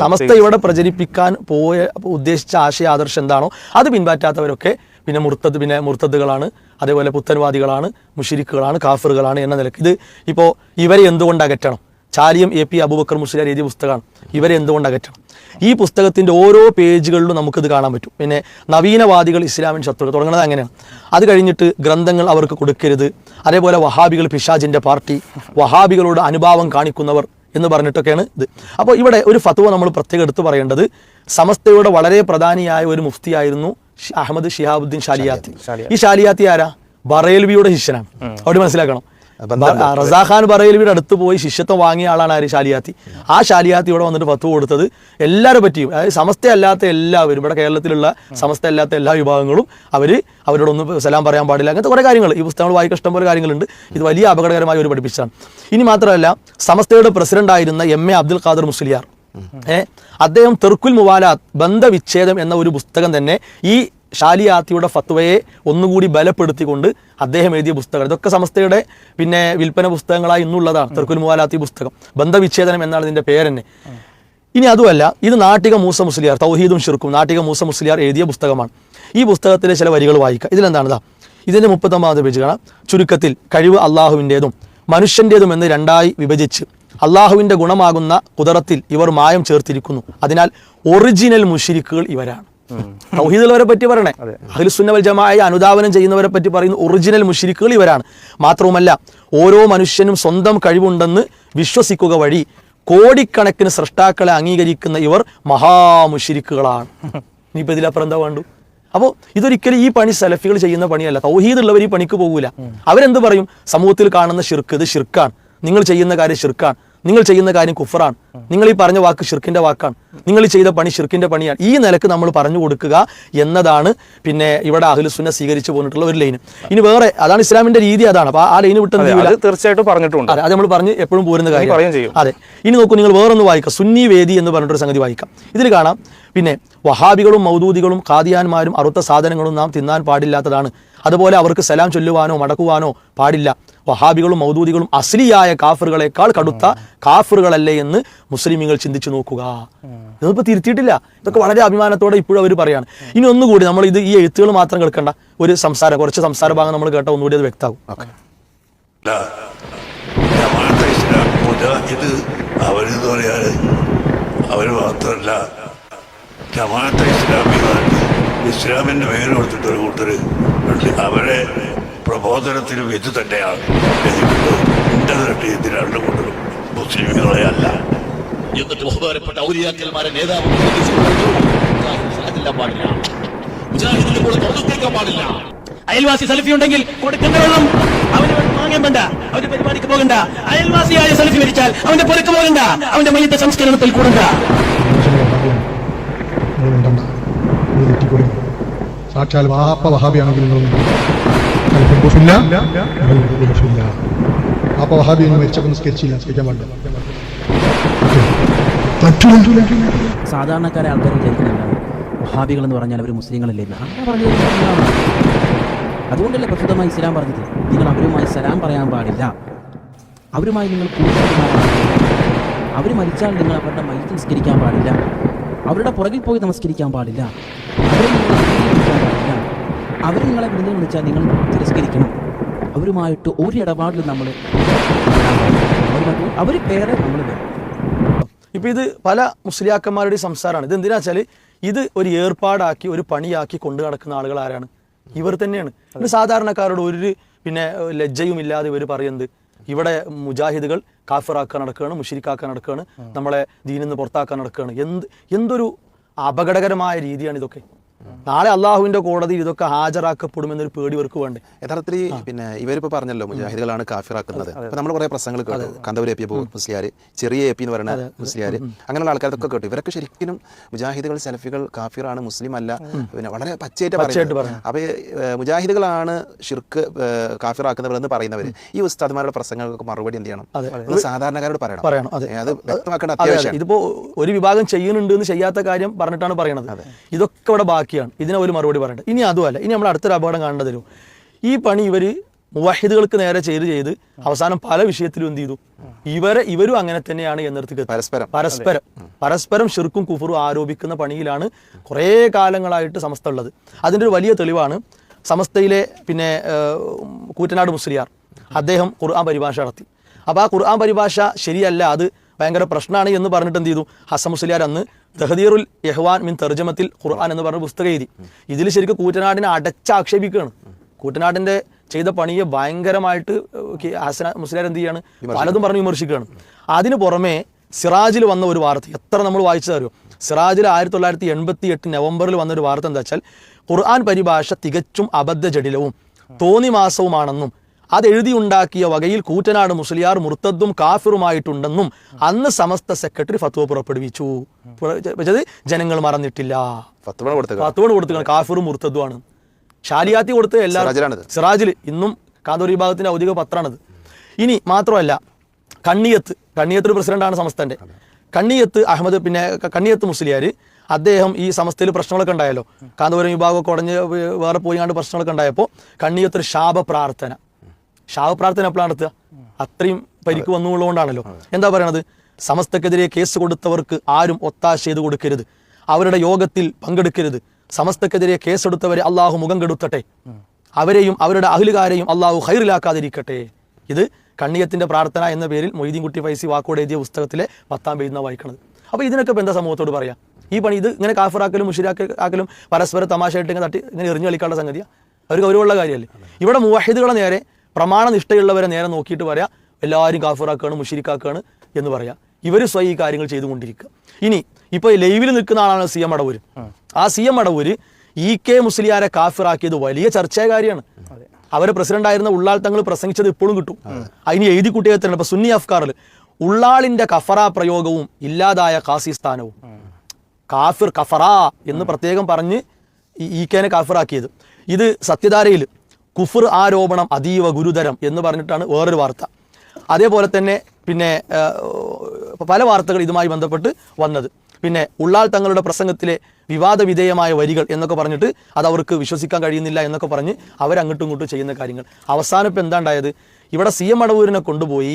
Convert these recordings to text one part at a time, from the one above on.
സമസ്ത ഇവിടെ പ്രചരിപ്പിക്കാൻ ഉദ്ദേശിച്ച ആശയ ആദർശം എന്താണോ അത് പിൻപറ്റാത്തവരൊക്കെ പിന്നെ മുർത്തദ്ദുകളാണ്, അതേപോലെ പുത്തൻവാദികളാണ്, മുഷിരിക്കുകളാണ്, കാഫിറുകളാണ് എന്ന നിലയ്ക്ക് ഇത് ഇപ്പോൾ ഇവരെ എന്തുകൊണ്ട് അകറ്റണം? ചാലിയം AP അബൂബക്കർ മുസ്ലിയാർ എഴുതിയ പുസ്തകമാണ്. ഇവരെ എന്തുകൊണ്ട് അകറ്റണം? ഈ പുസ്തകത്തിൻ്റെ ഓരോ പേജുകളിലും നമുക്കിത് കാണാൻ പറ്റും. പിന്നെ നവീനവാദികൾ ഇസ്ലാമിന് ശത്രുക്കൾ തുടങ്ങുന്നത് അങ്ങനെയാണ്. അത് കഴിഞ്ഞിട്ട് ഗ്രന്ഥങ്ങൾ അവർക്ക് കൊടുക്കരുത്, അതേപോലെ വഹാബികൾ പിശാജിൻ്റെ പാർട്ടി, വഹാബികളോട് അനുഭാവം കാണിക്കുന്നവർ എന്ന് പറഞ്ഞിട്ടൊക്കെയാണ് ഇത്. അപ്പോൾ ഇവിടെ ഒരു ഫത്വ നമ്മൾ പ്രത്യേകം എടുത്ത് പറയേണ്ടത്, സമസ്തയുടെ വളരെ പ്രധാനിയായ ഒരു മുഫ്തിയായിരുന്നു അഹമ്മദ് ഷിഹാബുദ്ദീൻ ഷാലിയാത്തി. ഈ ഷാലിയാത്തി ആരാ? ബറേൽവിയുടെ ശിഷ്യനാണ്. അവിടെ മനസ്സിലാക്കണം. റസാഖാൻ ബറേൽവിയുടെ അടുത്ത് പോയി ശിഷ്യത്വം വാങ്ങിയ ആളാണ് ആര്? ഷാലിയാത്തി. ആ ഷാലിയാത്തി ഇവിടെ വന്നിട്ട് ഫത്വ കൊടുത്തത് എല്ലാവരെ പറ്റിയും, അതായത് സമസ്തയല്ലാത്ത എല്ലാവരും, ഇവിടെ കേരളത്തിലുള്ള സമസ്തയല്ലാത്ത എല്ലാ വിഭാഗങ്ങളും അവരോടൊന്നും സലാം പറയാൻ പാടില്ല, അങ്ങനത്തെ കുറേ കാര്യങ്ങൾ ഈ പുസ്തകങ്ങൾ വായിക്കാൻ ഇഷ്ടംപോലെ കാര്യങ്ങളുണ്ട്. ഇത് വലിയ അപകടകരമായി ഒരു പഠിപ്പിച്ചതാണ്. ഇനി മാത്രമല്ല, സമസ്തയുടെ പ്രസിഡന്റായിരുന്ന MA അബ്ദുൽ ഖാദർ മുസ്ലിയാർ, അദ്ദേഹം തെർക്കുൽ മുവാലാത്ത്, ബന്ധവിച്ഛേദം എന്ന ഒരു പുസ്തകം തന്നെ ഈ ഷാലിയാത്തിയുടെ ഫത്വയെ ഒന്നുകൂടി ബലപ്പെടുത്തിക്കൊണ്ട് അദ്ദേഹം എഴുതിയ പുസ്തകം. ഇതൊക്കെ സമസ്തയുടെ പിന്നെ വിൽപ്പന പുസ്തകങ്ങളായി ഇന്നുള്ളതാണ്. തെർക്കുൽ മുവാലാത്തി പുസ്തകം, ബന്ധവിച്ഛേദനം എന്നാണ് ഇതിൻ്റെ പേരെന്നെ. ഇനി അതുമല്ല, ഇത് നാട്ടിക മൂസ മുസ്ലിയാർ, തൗഹീദും ഷിർക്കും, നാട്ടിക മൂസ മുസ്ലിയാർ എഴുതിയ പുസ്തകമാണ്. ഈ പുസ്തകത്തിലെ ചില വരികൾ വായിക്കുക. ഇതിലെന്താണിതാ, ഇതിൻ്റെ 39ാമത്തെ പേജ് കാണാം. ചുരുക്കത്തിൽ, കഴിവ് അള്ളാഹുവിൻ്റേതും മനുഷ്യൻ്റേതും എന്ന് രണ്ടായി വിഭജിച്ച് അള്ളാഹുവിൻ്റെ ഗുണമാകുന്ന കുദറത്തിൽ ഇവർ മായം ചേർത്തിരിക്കുന്നു. അതിനാൽ ഒറിജിനൽ മുശ്രിക്കുകൾ ഇവരാണ്. തൗഹീദുള്ളവരെ പറ്റി പറയണേ, അഹ്ലുസുന്ന വൽ ജമാഅയെ അനുധാവനം ചെയ്യുന്നവരെ പറ്റി പറയുന്ന ഒറിജിനൽ മുശ്രിക്കുകൾ ഇവരാണ്. മാത്രവുമല്ല, ഓരോ മനുഷ്യനും സ്വന്തം കഴിവുണ്ടെന്ന് വിശ്വസിക്കുക വഴി കോടിക്കണക്കിന് സൃഷ്ടാക്കളെ അംഗീകരിക്കുന്ന ഇവർ മഹാമുശ്രിക്കുകളാണ്. ഇനിയിപ്പോൾ ഇതിലപ്പുറം എന്താ വേണ്ടു? അപ്പോൾ ഇതൊരിക്കലും ഈ പണി സലഫികൾ ചെയ്യുന്ന പണിയല്ല. തൗഹീദുള്ളവർ ഈ പണിക്ക് പോകൂല. അവരെന്ത് പറയും? സമൂഹത്തിൽ കാണുന്ന ഷിർക്ക്, ഇത് ഷിർക്കാണ്, നിങ്ങൾ ചെയ്യുന്ന കാര്യം ഷിർക്കാണ്, നിങ്ങൾ ചെയ്യുന്ന കാര്യം കുഫറാണ്, നിങ്ങൾ ഈ പറഞ്ഞ വാക്ക് ഷിർക്കിന്റെ വാക്കാണ്, നിങ്ങൾ ഈ ചെയ്ത പണി ഷിർക്കിന്റെ പണിയാണ്. ഈ നിലക്ക് നമ്മൾ പറഞ്ഞു കൊടുക്കുക എന്നതാണ് പിന്നെ ഇവിടെ അഹ്ലുസുന്ന സ്വീകരിച്ചു പോന്നിട്ടുള്ള ഒരു ലൈന്. ഇനി വേറെ, അതാണ് ഇസ്ലാമിന്റെ രീതി, അതാണ്. അപ്പൊ ആ ലൈന് വിട്ടെന്ന് തീർച്ചയായിട്ടും പറഞ്ഞിട്ടുണ്ട്. അത് നമ്മൾ പറഞ്ഞ് എപ്പോഴും പോരുന്ന കാര്യം. അതെ. ഇനി നോക്കൂ, നിങ്ങൾ വേറൊന്ന് വായിക്കാം. സുന്നി വേദി എന്ന് പറഞ്ഞിട്ടൊരു സംഗതി വായിക്കാം. ഇതിൽ കാണാം, പിന്നെ വഹാബികളും മൗദൂദികളും ഖാദിയാന്മാരും അറുത്ത സാധനങ്ങളും നാം തിന്നാൻ പാടില്ലാത്തതാണ്. അതുപോലെ അവർക്ക് സലാം ചൊല്ലുവാനോ മടക്കുവാനോ പാടില്ല. വഹാബികളും മൗദൂദികളും അസ്ലിയായ കാഫിറുകളെക്കാൾ കടുത്ത കാഫിറുകളല്ലേ എന്ന് മുസ്ലിമീങ്ങൾ ചിന്തിച്ചു നോക്കുക. ഇതിപ്പോൾ തിരുത്തിയിട്ടില്ല. ഇതൊക്കെ വളരെ അഭിമാനത്തോടെ ഇപ്പോഴും അവർ പറയാണ്. ഇനി ഒന്നുകൂടി നമ്മൾ ഈ എഴുത്തുകൾ മാത്രം കേൾക്കണ്ട, കുറച്ച് സംസാര ഭാഗം നമ്മൾ കേട്ടാൽ ഒന്നുകൂടി അത് വ്യക്തമാകും. അവർ മാത്രമല്ല, ജമാഅത്തെ ഇസ്ലാമി ഇസ്ലാമിൻ്റെ പേര് കൊടുത്തിട്ടൊരു കൂട്ടർ അവരെ പ്രബോധനത്തിനും ഇത് തന്നെയാണ് എൻ്റെ ദൃഷ്ടിയിൽ രണ്ടു കൂട്ടരും മുസ്ലിമുകളെ അല്ല. എന്നിട്ട് ബഹുമാനപ്പെട്ട ഔലിയാക്കന്മാരെ നേതാവ് പാടില്ല. അയൽവാസി സലഫി ഉണ്ടെങ്കിൽ കൊടുക്കേണ്ട വെള്ളം അവന് വാങ്ങാൻ വേണ്ട, അവന്റെ പരിപാടിക്ക് പോകണ്ട. അയൽവാസിയായ സലഫി മരിച്ചാൽ അവന്റെ പുറക്ക് പോകണ്ട, അവന്റെ മയ്യത്തെ സംസ്കരണത്തിൽ കൂടണ്ട. സാക്ഷാൽ വാപ്പ വഹാബിയാണെങ്കിൽ വാപ്പ വഹാബി മരിച്ചപ്പോൾ നിസ്കരിച്ചില്ല, നിസ്കരിക്കാൻ പാടില്ല. സാധാരണക്കാരെ ആൾക്കാർ വിചാരിക്കുന്നുണ്ടാവും വഹാബികൾ എന്ന് പറഞ്ഞാൽ അവർ മുസ്ലിങ്ങളല്ലേ. അങ്ങനെ പറഞ്ഞു, അതുകൊണ്ടല്ലേ പ്രസിദ്ധമായി ഇസ്ലാം പറഞ്ഞത്, നിങ്ങൾ അവരുമായി സലാം പറയാൻ പാടില്ല, അവരുമായി നിങ്ങൾ അവർ മരിച്ചാൽ നിങ്ങൾ അവരുടെ മയ്യത്ത് നിസ്കരിക്കാൻ പാടില്ല, അവരുടെ പുറകിൽ പോയി നമസ്കരിക്കാൻ പാടില്ല, അവർ നിങ്ങളെ വിരുന്ന് വിളിച്ചാൽ നിങ്ങൾ തിരസ്കരിക്കണം, അവരുമായിട്ട് ഒരു ഇടപാടിലും നമ്മൾ അവർ പേരെ നമ്മൾ. ഇപ്പം ഇത് പല മുസ്ലിയാക്കന്മാരുടെ സംസാരമാണ്. ഇത് എന്തിനാ വെച്ചാൽ ഇത് ഒരു ഏർപ്പാടാക്കി ഒരു പണിയാക്കി കൊണ്ടു നടക്കുന്ന ആളുകൾ ആരാണ്? ഇവർ തന്നെയാണ്. ഇത് സാധാരണക്കാരോട് ഒരു പിന്നെ ലജ്ജയും ഇല്ലാതെ ഇവർ പറയുന്നത് ഇവിടെ മുജാഹിദുകൾ കാഫിറാക്കാൻ നടക്കുകയാണ്, മുശ്രിക്കാക്കാൻ നടക്കുകയാണ്, നമ്മളെ ദീനിൽ നിന്ന് പുറത്താക്കാൻ നടക്കുകയാണ്. എന്തൊരു അപകടകരമായ രീതിയാണ് ഇതൊക്കെ. നാളെ അള്ളാഹുവിന്റെ കോടതിയിൽ ഇതൊക്കെ ഹാജരാക്കപ്പെടുമെന്നൊരു പേടി ഇവർക്ക് വേണ്ടേ? യഥാർത്ഥത്തിൽ പിന്നെ ഇവരിപ്പോൾ പറഞ്ഞല്ലോ മുജാഹിദുകളാണ് കാഫിറാക്കുന്നത്. അപ്പോൾ നമ്മൾ കുറേ പ്രസംഗങ്ങൾ കേട്ടു. കന്തൂർ AP മുസ്ലിയാർ, ചെറിയ AP എന്ന് പറയുന്ന മുസ്ലിയാർ, അങ്ങനെയുള്ള ആൾക്കാരൊക്കെ കേട്ടു. ഇവരൊക്കെ ശരിക്കും മുജാഹിദുകൾ സലഫികൾ കാഫിറാണ്, മുസ്ലിം അല്ല, പിന്നെ വളരെ പച്ചയായിട്ട് പറയുന്നത്. അപ്പോൾ മുജാഹിദുകളാണ് ഷിർക്ക് കാഫിറാക്കുന്നവരെന്ന് പറയുന്നവർ ഈ ഉസ്താദ്മാരുടെ പ്രസംഗങ്ങൾക്ക് മറുപടി എന്ത് ചെയ്യണം? സാധാരണക്കാരോട് പറയണം. അത് വ്യക്തമാക്കേണ്ട അത്യാവശ്യം. ഇതിപ്പോൾ ഒരു വിഭാഗം ചെയ്യുന്നുണ്ട് എന്ന് ചെയ്യാത്ത കാര്യം പറഞ്ഞിട്ടാണ് പറയണത്. ഇതൊക്കെ ഇവിടെ ബാക്കിയാണ്. ഇതിനെ ഒരു മറുപടി പറയട്ടെ. ഇനി അതുമല്ല, ഇനി നമ്മൾ അടുത്തൊരു അപകടം കാണേണ്ടത് വരും. ഈ പണി ഇവർ മുവഹിദുകൾക്ക് നേരെ ചെയ്ത് അവസാനം പല വിഷയത്തിലും എന്ത് ചെയ്തു, ഇവരും അങ്ങനെ തന്നെയാണ് എന്നിടത്തേക്ക് പരസ്പരം ഷിർക്കും കുഫറും ആരോപിക്കുന്ന പണിയിലാണ് കുറേ കാലങ്ങളായിട്ട് സമസ്ത ഉള്ളത്. അതിൻ്റെ ഒരു വലിയ തെളിവാണ് സമസ്തയിലെ പിന്നെ കൂറ്റനാട് മുസ്ലിയാർ, അദ്ദേഹം ഖുർആൻ പരിഭാഷ നടത്തി. അപ്പോൾ ആ ഖുർആൻ പരിഭാഷ ശരിയല്ല, അത് ഭയങ്കര പ്രശ്നമാണ് എന്ന് പറഞ്ഞിട്ട് എന്ത് ചെയ്തു, ഹസൻ മുസ്ലിയാർ അന്ന് തഹദീറുൽ യഹ്വാൻ മിൻ തർജമത്തിൽ ഖുർആൻ എന്ന് പറഞ്ഞ പുസ്തകം എഴുതി. ഇതിൽ ശരിക്കും കൂറ്റനാടിനെ അടച്ചാക്ഷേപിക്കുകയാണ്. കൂറ്റനാടിൻ്റെ ചെയ്ത പണിയെ ഭയങ്കരമായിട്ട് ഹസൻ മുസ്ലിയാർ എന്ത് ചെയ്യാണ്, പലതും പറഞ്ഞ് വിമർശിക്കുകയാണ്. അതിന് പുറമെ സിറാജിൽ വന്ന ഒരു വാർത്ത എത്ര നമ്മൾ വായിച്ചതറിയോ, സിറാജിൽ 1988 നവംബറിൽ വന്നൊരു വാർത്ത എന്താ വെച്ചാൽ, ഖുർആൻ പരിഭാഷ തികച്ചും അബദ്ധജടിലവും തോന്നിമാസവുമാണെന്നും അതെഴുതിയുണ്ടാക്കിയ വകയിൽ കൂറ്റനാട് മുസ്ലിയാർ മുർത്തദ്ദും കാഫിറുമായിട്ടുണ്ടെന്നും അന്ന് സമസ്ത സെക്രട്ടറി ഫത്വ പുറപ്പെടുവിച്ചു. ജനങ്ങൾ മറന്നിട്ടില്ല. ഫത്വ കൊടുത്തു കാഫിറും മുർത്തദ്ദുമാണ്. ഷാലിയാത്തി കൊടുത്ത് എല്ലാവരും സിറാജിൽ ഇന്നും കാന്തൂർ വിഭാഗത്തിന്റെ ഔദ്യോഗിക പത്രമാണത്. ഇനി മാത്രമല്ല, കണ്ണിയത്തൊരു പ്രസിഡന്റാണ് സമസ്തന്റെ. കണ്ണിയത്ത് അഹമ്മദ്, പിന്നെ കണ്ണിയത്ത് മുസ്ലിയാർ, അദ്ദേഹം ഈ സമസ്തയിൽ പ്രശ്നങ്ങളൊക്കെ ഉണ്ടായല്ലോ, കാന്തപുരം വിഭാഗമൊക്കെ ഉടഞ്ഞ് വേറെ പോയാണ്ട് പ്രശ്നങ്ങളൊക്കെ ഉണ്ടായപ്പോൾ കണ്ണിയത്തൊരു ശാപപ്രാർത്ഥന എപ്പോഴാണ് നടത്തുക, അത്രയും പരിക്ക് വന്നുകൊണ്ടാണല്ലോ. എന്താ പറയണത്, സമസ്തക്കെതിരെ കേസ് കൊടുത്തവർക്ക് ആരും ഒത്താശ ചെയ്ത് കൊടുക്കരുത്, അവരുടെ യോഗത്തിൽ പങ്കെടുക്കരുത്, സമസ്തക്കെതിരെ കേസെടുത്തവരെ അള്ളാഹു മുഖം കെടുത്തട്ടെ, അവരെയും അവരുടെ അഹ്ലുകാരെയും അള്ളാഹു ഖൈറിലാക്കാതിരിക്കട്ടെ. ഇത് കണ്ണിയത്തിന്റെ പ്രാർത്ഥന എന്ന പേരിൽ മൊയ്തീൻകുട്ടി ഫൈസി വാക്കോട് എഴുതിയ പുസ്തകത്തിലെ 10ാം പേജിൽ നിന്നാണ് വായിക്കുന്നത്. അപ്പോൾ ഇതിനൊക്കെ ഇപ്പം എന്താ സമൂഹത്തോട് പറയാം? ഈ പണി ഇത് ഇങ്ങനെ കാഫിറാക്കലും മുശ്രിക്കാക്കലും പരസ്പരം തമാശയായിട്ട് ഇങ്ങനെ തട്ടി ഇങ്ങനെ എറിഞ്ഞു കളിക്കാനുള്ള സംഗതിയാണ്, അവർ ഗൗരവമുള്ള കാര്യമല്ലേ. ഇവിടെ മുവഹിദുകളെ നേരെ, പ്രമാണ നിഷ്ഠയുള്ളവരെ നേരെ നോക്കിയിട്ട് പറയാം എല്ലാവരും കാഫിറാക്കാണ് മുശ്രിക്കാക്കാണ് എന്ന് പറയാം. ഇവർ സ്വയം ഈ കാര്യങ്ങൾ ചെയ്തുകൊണ്ടിരിക്കുക. ഇനി ഇപ്പോൾ ലൈവിൽ നിൽക്കുന്ന ആളാണ് CM മടവൂര്. ആ CM മടവൂര് EK മുസ്ലിയാരെ കാഫിറാക്കിയത് വലിയ ചർച്ചായ കാര്യമാണ്. അവരെ പ്രസിഡന്റായിരുന്ന ഉള്ളാൾ തങ്ങൾ പ്രസംഗിച്ചത് ഇപ്പോഴും കിട്ടും. അതിന് എഴുതി കുട്ടികത്തിലുണ്ട്. ഇപ്പൊ സുന്നി അഫ്കാറിൽ ഉള്ളാളിന്റെ കഫറ പ്രയോഗവും ഇല്ലാതായ ഖാസി സ്ഥാനവും, കാഫിർ കഫറ എന്ന് പ്രത്യേകം പറഞ്ഞ് EKനെ കാഫിറാക്കിയത്. ഇത് സത്യധാരയിൽ കുഫർ ആരോപണം അതീവ ഗുരുതരം എന്ന് പറഞ്ഞിട്ടാണ് വേറൊരു വാർത്ത. അതേപോലെ തന്നെ പിന്നെ പല വാർത്തകൾ ഇതുമായി ബന്ധപ്പെട്ട് വന്നത്. പിന്നെ ഉള്ളാൾ തങ്ങളുടെ പ്രസംഗത്തിലെ വിവാദ വിധേയമായ വരികൾ എന്നൊക്കെ പറഞ്ഞിട്ട് അത് അവർക്ക് വിശ്വസിക്കാൻ കഴിയുന്നില്ല എന്നൊക്കെ പറഞ്ഞ് അവരങ്ങോട്ടും ഇങ്ങോട്ടും ചെയ്യുന്ന കാര്യങ്ങൾ. അവസാനം ഇപ്പം എന്താ ഉണ്ടായത്, ഇവിടെ CM മടവൂരിനെ കൊണ്ടുപോയി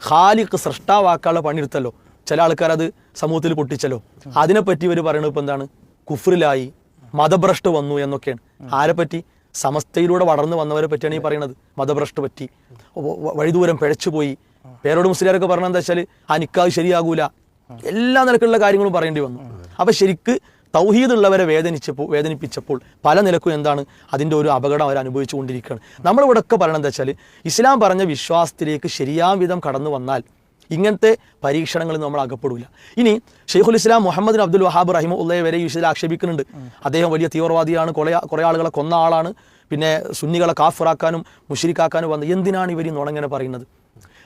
ഖാലിഖ് സൃഷ്ടാവാക്കാനുള്ള പണിയെടുത്തല്ലോ. ചില ആൾക്കാരത് സമൂഹത്തിൽ പൊട്ടിച്ചല്ലോ. അതിനെപ്പറ്റി ഇവർ പറയുന്നത് ഇപ്പം എന്താണ്, കുഫ്രിലായി, മതഭ്രഷ്ട് വന്നു എന്നൊക്കെയാണ്. ആരെപ്പറ്റി? സമസ്തയിലൂടെ വളർന്നു വന്നവരെ പറ്റിയാണ് ഈ പറയുന്നത്. മതഭ്രഷ്ട് പറ്റി, വഴിദൂരം പിഴച്ചുപോയി. പേരോട് മുസ്ലിയാരൊക്കെ പറഞ്ഞത് എന്താ വെച്ചാൽ ആ നിക്കാഹ് ശരിയാകൂല, എല്ലാ നിലക്കുള്ള കാര്യങ്ങളും പറയേണ്ടി വന്നു. അപ്പം ശരിക്ക് തൗഹീദ് ഉള്ളവരെ വേദനിപ്പിച്ചപ്പോൾ പല നിലക്കും എന്താണ് അതിൻ്റെ ഒരു അപകടം അവർ അനുഭവിച്ചു കൊണ്ടിരിക്കുകയാണ്. നമ്മളിവിടെ ഒക്കെ പറയണത് എന്താ വെച്ചാൽ, ഇസ്ലാം പറഞ്ഞ വിശ്വാസത്തിലേക്ക് ശരിയാം വിധം കടന്നു വന്നാൽ ഇങ്ങനത്തെ പരീക്ഷണങ്ങളിൽ നമ്മൾ അകപ്പെടില്ല. ഇനി ഷെയ്ഖുൽ ഇസ്ലാം മുഹമ്മദ് അബ്ദുൽ വഹാബ് റഹിമഹുള്ളയെ വരെ ഈ വിഷയത്തിൽ ആക്ഷേപിക്കുന്നുണ്ട്. അദ്ദേഹം വലിയ തീവ്രവാദിയാണ്, കുറേ ആളുകളെ കൊന്ന ആളാണ്, പിന്നെ സുന്നികളെ കാഫിറാക്കാനും മുശ്രിക്കാക്കാനും വന്ന്. എന്തിനാണ് ഇവർ നുണങ്ങനെ പറയുന്നത്?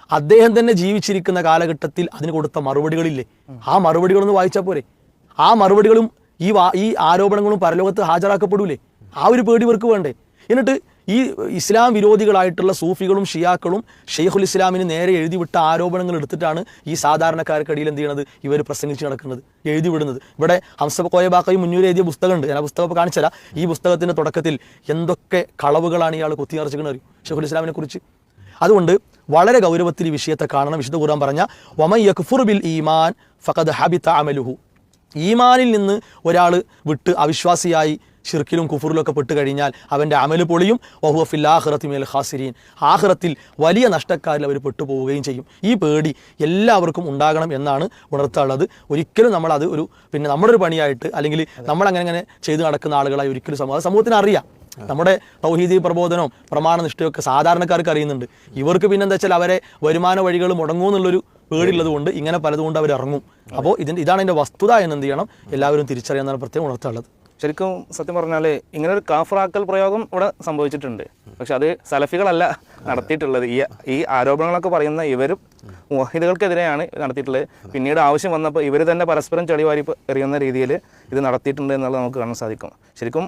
അദ്ദേഹം തന്നെ ജീവിച്ചിരിക്കുന്ന കാലഘട്ടത്തിൽ അതിന് കൊടുത്ത മറുപടികളില്ലേ, ആ മറുപടികളൊന്ന് വായിച്ചാൽ പോരെ. ആ മറുപടികളും ഈ ആരോപണങ്ങളും പരലോകത്ത് ഹാജരാക്കപ്പെടൂലേ? ആ ഒരു പേടി ഇവർക്ക് വേണ്ടേ? എന്നിട്ട് ഈ ഇസ്ലാം വിരോധികളായിട്ടുള്ള സൂഫികളും ഷിയാക്കളും ഷെയ്ഖുൽ ഇസ്ലാമിന് നേരെ എഴുതിവിട്ട ആരോപണങ്ങൾ എടുത്തിട്ടാണ് ഈ സാധാരണക്കാർക്കിടയിൽ എന്ത് ചെയ്യണത്, ഇവർ പ്രസംഗിച്ച് നടക്കുന്നത്, എഴുതി വിടുന്നത്. ഇവിടെ ഹംസ കോയബാക്കയും മുന്നൂർ എഴുതിയ പുസ്തകമുണ്ട്, ഞാൻ ആ പുസ്തകം കാണിച്ചല്ല. ഈ പുസ്തകത്തിൻ്റെ തുടക്കത്തിൽ എന്തൊക്കെ കളവുകളാണ് ഇയാൾ കുത്തി നിറച്ചിരിക്കുന്നത് അറിയും ഷെയ്ഖുൽ ഇസ്ലാമിനെ കുറിച്ച്. അതുകൊണ്ട് വളരെ ഗൗരവത്തിൽ ഈ വിഷയത്തെ കാണണം. വിശുദ്ധ ഖുർആൻ പറഞ്ഞ വമൻ യക്ഫുർ ബിൽ ഈമാൻ ഫഖദ് ഹബിത അമലുഹു, ഈമാനിൽ നിന്ന് ഒരാൾ വിട്ട് അവിശ്വാസിയായി ഷിർക്കിലും കുഫറിലൊക്കെ പെട്ട് കഴിഞ്ഞാൽ അവൻ്റെ അമല് പൊളിയും. വഹുവ ഫിൽ ആഖിറതി മിനൽ ഖാസിരീൻ, ആഖിറത്തിൽ വലിയ നഷ്ടക്കാരിൽ അവർ പെട്ടുപോവുകയും ചെയ്യും. ഈ പേടി എല്ലാവർക്കും ഉണ്ടാകണം എന്നാണ് ഉണർത്താനുള്ളത്. ഒരിക്കലും നമ്മളത് പിന്നെ നമ്മുടെ ഒരു പണിയായിട്ട് അല്ലെങ്കിൽ നമ്മളങ്ങനെ ചെയ്ത് നടക്കുന്ന ആളുകളായി ഒരിക്കലും സമൂഹത്തിന് അറിയാം. നമ്മുടെ തൗഹീദി പ്രബോധനവും പ്രമാണ നിഷ്ഠയൊക്കെ സാധാരണക്കാർക്ക് അറിയുന്നുണ്ട്. ഇവർക്ക് പിന്നെ എന്താ വെച്ചാൽ അവരെ വരുമാന വഴികൾ മുടങ്ങുമെന്നുള്ളൊരു പേടിയുള്ളത് കൊണ്ട് ഇങ്ങനെ പലതുകൊണ്ട് അവർ ഇറങ്ങും. അപ്പോൾ ഇതാണ് എൻ്റെ വസ്തുത എന്ന് എന്ത് ചെയ്യണം, എല്ലാവരും തിരിച്ചറിയാനാണ് പ്രത്യേകം ഉണർത്താനുള്ളത്. ശരിക്കും സത്യം പറഞ്ഞാൽ ഇങ്ങനെ ഒരു കാഫറാക്കൽ പ്രയോഗം ഇവിടെ സംഭവിച്ചിട്ടുണ്ട്. പക്ഷെ അത് സലഫികളല്ല നടത്തിയിട്ടുള്ളത്. ഈ ആരോപണങ്ങളൊക്കെ പറയുന്ന ഇവരും മുവഹിദുകൾക്കെതിരെയാണ് നടത്തിയിട്ടുള്ളത്. പിന്നീട് ആവശ്യം വന്നപ്പോൾ ഇവർ തന്നെ പരസ്പരം ചെളിവാരി എറിയുന്ന രീതിയിൽ ഇത് നടത്തിയിട്ടുണ്ട് എന്നുള്ളത് നമുക്ക് കാണാൻ സാധിക്കും. ശരിക്കും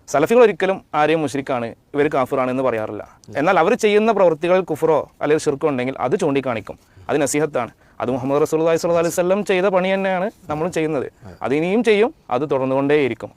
സലഫികൾ ഒരിക്കലും ആരെയും മുശ്രിക്കാണ്, ഇവർ കാഫിറാണ് എന്ന് പറയാറില്ല. എന്നാൽ അവർ ചെയ്യുന്ന പ്രവൃത്തികളിൽ കുഫറോ അല്ലെങ്കിൽ ഷിർക്കോ ഉണ്ടെങ്കിൽ അത് ചൂണ്ടിക്കാണിക്കും. അത് നസീഹത്താണ്. അത് മുഹമ്മദ് റസൂലുള്ളാഹി സ്വല്ലല്ലാഹു അലൈഹി വസല്ലം ചെയ്ത പണി തന്നെയാണ് നമ്മളും ചെയ്യുന്നത്. അത് ഇനിയും ചെയ്യും, അത് തുടർന്നുകൊണ്ടേയിരിക്കും.